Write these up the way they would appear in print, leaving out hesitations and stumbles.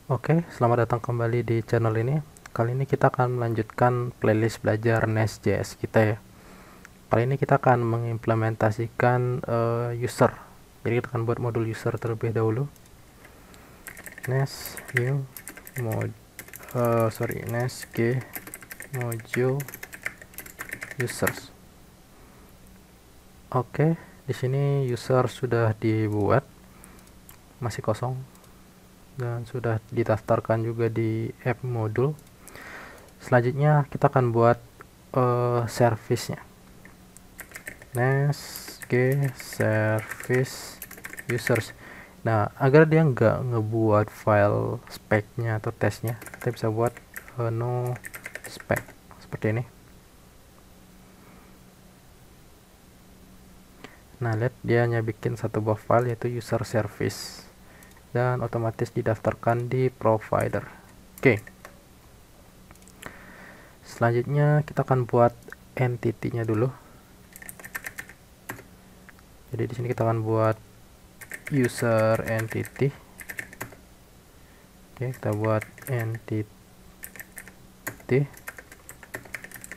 Oke, selamat datang kembali di channel ini. Kali ini kita akan melanjutkan playlist belajar Nest.js kita ya. Kali ini kita akan mengimplementasikan user. Jadi kita akan buat modul user terlebih dahulu. Nest new Nest g module users. Oke, di sini user sudah dibuat, masih kosong dan sudah didaftarkan juga di app modul. Selanjutnya kita akan buat service-nya. Nest g service users. Nah, agar dia nggak ngebuat file spec-nya atau tesnya, kita bisa buat no spec seperti ini. Nah, lihat dia hanya bikin satu buah file yaitu user service dan otomatis didaftarkan di provider. Oke. Selanjutnya kita akan buat entity-nya dulu. Jadi di sini kita akan buat user entity. Oke, kita buat entity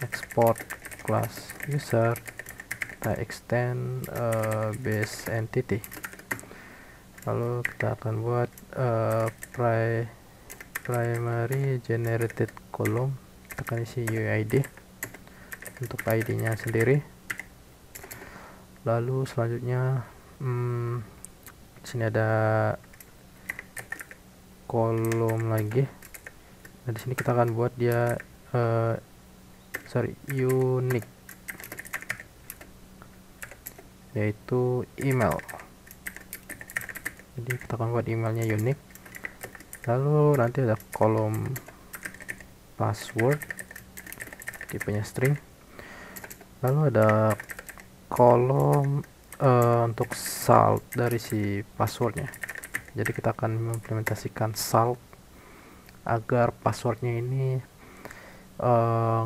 export class user, kita extend base entity, lalu kita akan buat primary generated column, kita akan isi UID untuk ID nya sendiri. Lalu selanjutnya di sini ada kolom lagi. Nah, di sini kita akan buat dia unique, yaitu email. Jadi kita akan buat emailnya unique. Lalu nanti ada kolom password, tipenya string. Lalu ada kolom untuk salt dari si passwordnya. Jadi kita akan mengimplementasikan salt agar passwordnya ini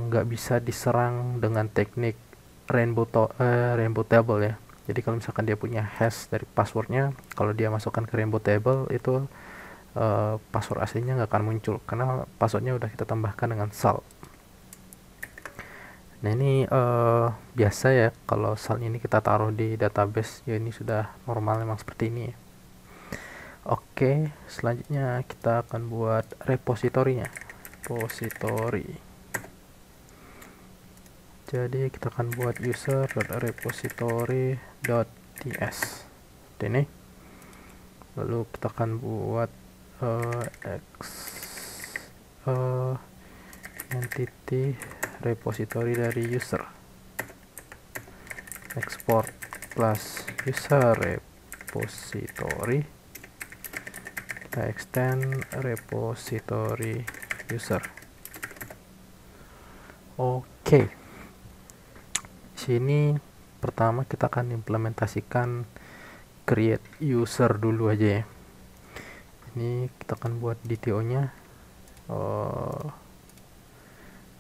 nggak bisa diserang dengan teknik rainbow table ya. Jadi kalau misalkan dia punya hash dari passwordnya, kalau dia masukkan ke rainbow table itu password aslinya nggak akan muncul karena passwordnya udah kita tambahkan dengan salt. Nah, ini biasa ya, kalau salt ini kita taruh di database ya, ini sudah normal memang seperti ini ya. Oke, selanjutnya kita akan buat repositorinya. Repository. Jadi kita akan buat user.repository.ts ini. Lalu kita akan buat entity repository dari user, export class user repository, kita extend repository user. Oke. Sini pertama kita akan implementasikan create user dulu aja ya. Ini kita akan buat DTO nya,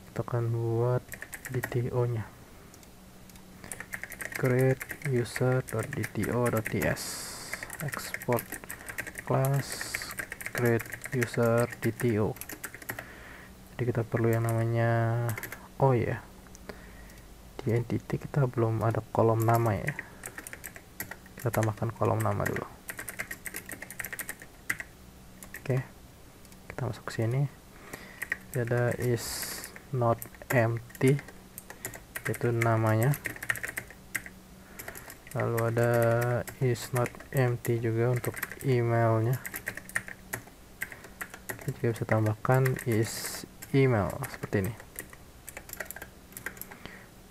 kita akan buat DTO nya create user.dto.ts, export class create user DTO. Jadi kita perlu yang namanya di entity kita belum ada kolom nama ya, kita tambahkan kolom nama dulu. Oke, kita masuk ke sini, ada is not empty, itu namanya. Lalu ada is not empty juga untuk emailnya, kita juga bisa tambahkan is email seperti ini.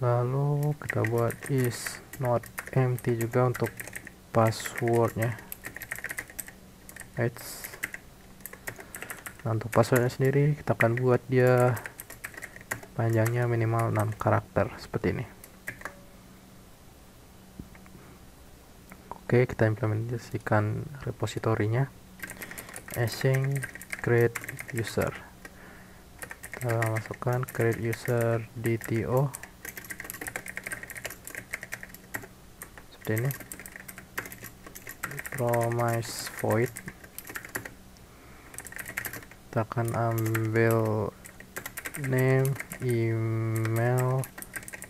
Lalu kita buat is not empty juga untuk passwordnya. Nah, untuk passwordnya sendiri kita akan buat dia panjangnya minimal 6 karakter seperti ini. Oke, kita implementasikan repositorinya, async create user, kita masukkan create user DTO seperti ini, promise void kita akan ambil name, email,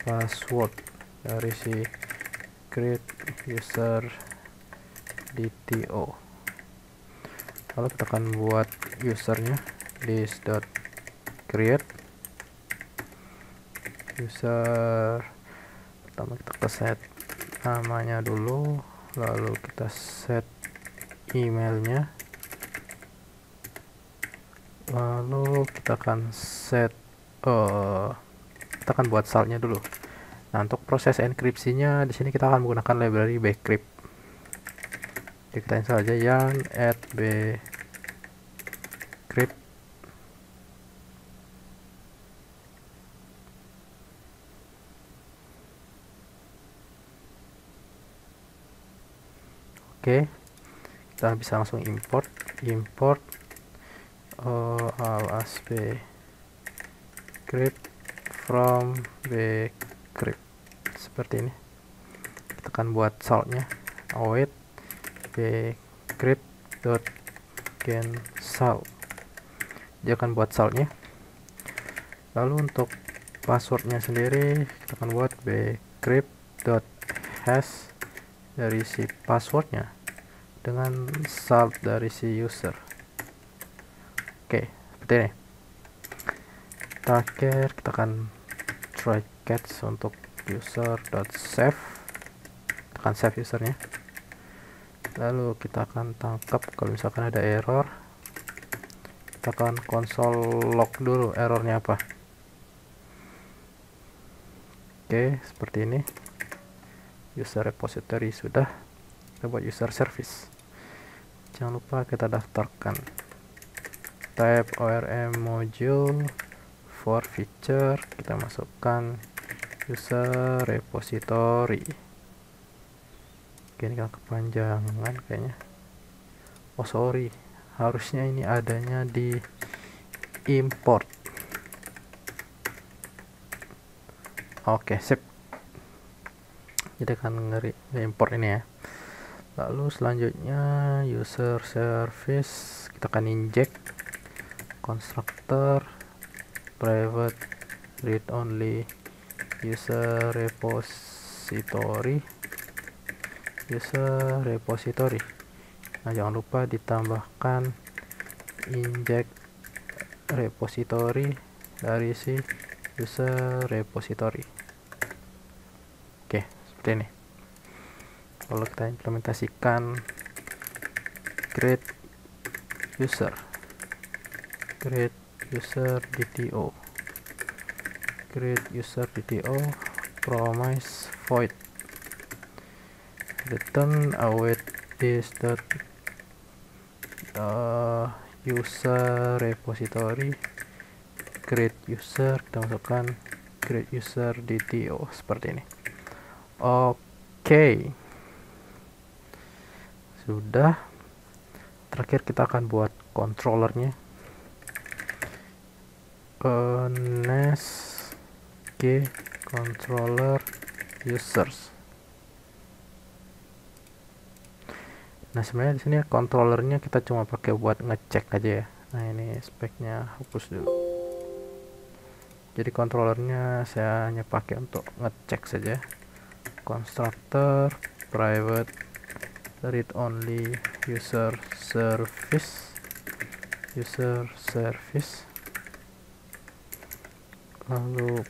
password dari si create user DTO. Lalu kita akan buat usernya list.create user. Pertama kita ke set namanya dulu, lalu kita set emailnya, lalu kita akan set kita akan buat saltnya dulu. Nah, untuk proses enkripsinya di sini kita akan menggunakan library bcrypt. Jadi kita install aja yarn add bcrypt. Oke, kita bisa langsung import alas bcrypt from bcrypt seperti ini. Kita akan buat saltnya await bcrypt.gain salt. Dia akan buat saltnya. Lalu untuk passwordnya sendiri kita akan buat bcrypt.hash dari si passwordnya dengan salt dari si user. Oke, seperti ini. Terakhir kita akan try catch untuk user.save. Kita akan save usernya, lalu kita akan tangkap kalau misalkan ada error. Kita akan console log dulu errornya apa. Oke, seperti ini. User repository sudah. Kita buat user service. Jangan lupa kita daftarkan tab ORM module for feature. Kita masukkan user repository. Oke, ini kan kepanjangan kayaknya. Oh sorry, harusnya ini adanya di import. Oke, sip. Jadi akan import ini ya. Lalu selanjutnya user service, kita akan inject constructor private read only user repository. Nah, jangan lupa ditambahkan inject repository dari si user repository. Oke, seperti ini. Kalau kita implementasikan create user DTO promise void return await this user repository create user, kita masukkan create user DTO seperti ini. Oke, sudah. Terakhir kita akan buat controllernya, nest controller users. Nah, sebenarnya di sini controllernya kita cuma pakai buat ngecek aja ya. Nah, ini speknya hapus dulu. Jadi controllernya saya hanya pakai untuk ngecek saja. Constructor private read only user service, lalu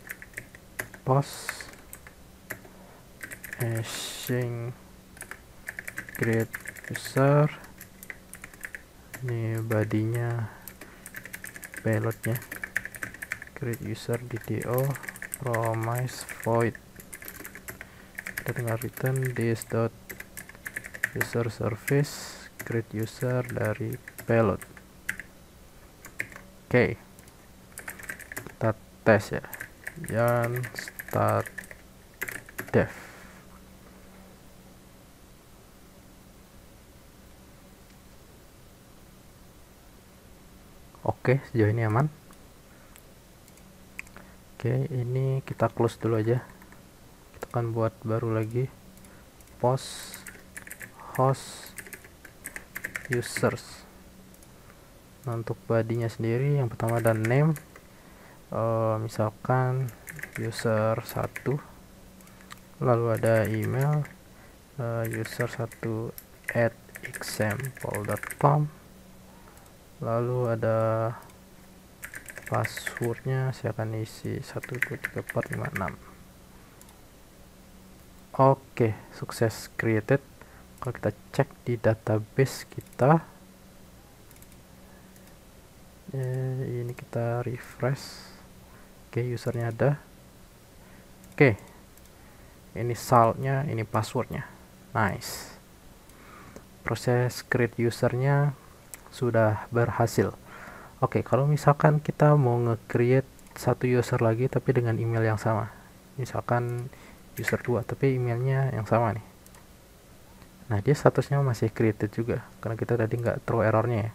post hashing create user, ini bodinya payloadnya create user DTO promise void. Kita tinggal return this dot user service create user dari payload. Oke, kita tes ya. Yarn start dev. Oke, sejauh ini aman. Oke, ini kita close dulu aja. Kita akan buat baru lagi post host users. Nah, untuk bodinya sendiri yang pertama ada name, misalkan user 1, lalu ada email, user1@example.com, lalu ada passwordnya, saya akan isi 1234566. Oke, sukses created. Kalau kita cek di database kita, ini kita refresh. Oke, usernya ada. Oke, ini saltnya, ini passwordnya. Nice. Proses create usernya sudah berhasil. Oke, kalau misalkan kita mau nge-create satu user lagi tapi dengan email yang sama, misalkan user 2 tapi emailnya yang sama nih, nah dia statusnya masih created juga karena kita tadi nggak throw errornya ya.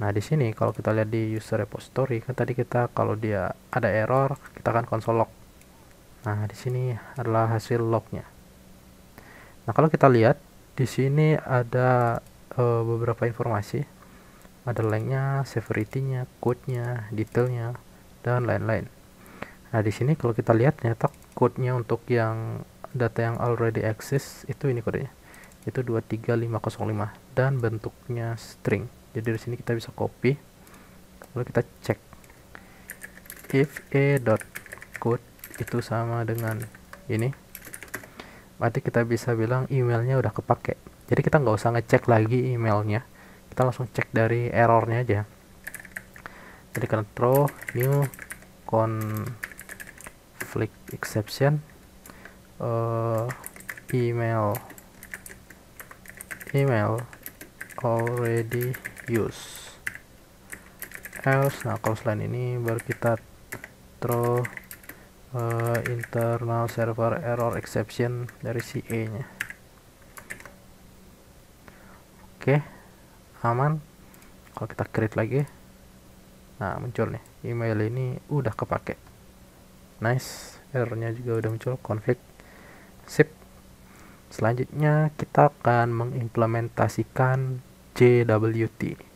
Nah di sini kalau kita lihat di user repository, kan tadi kita kalau dia ada error kita akan console log. Nah di sini adalah hasil lognya. Nah kalau kita lihat di sini ada beberapa informasi, ada linknya, severity-nya, code-nya, detailnya, dan lain-lain. Nah di sini kalau kita lihat ternyata code-nya untuk yang data yang already exist itu ini kodenya, itu 23505 dan bentuknya string. Jadi dari sini kita bisa copy, lalu kita cek if a.code itu sama dengan ini, berarti kita bisa bilang emailnya udah kepake. Jadi kita nggak usah ngecek lagi emailnya, kita langsung cek dari errornya aja. Jadi control new conflict exception, email already use else. Nah kalau selain ini baru kita throw internal server error exception dari CA nya. Oke, aman. Kalau kita create lagi, nah muncul nih email ini udah kepake. Nice, errornya juga udah muncul, conflict. Sip. Selanjutnya kita akan mengimplementasikan JWT.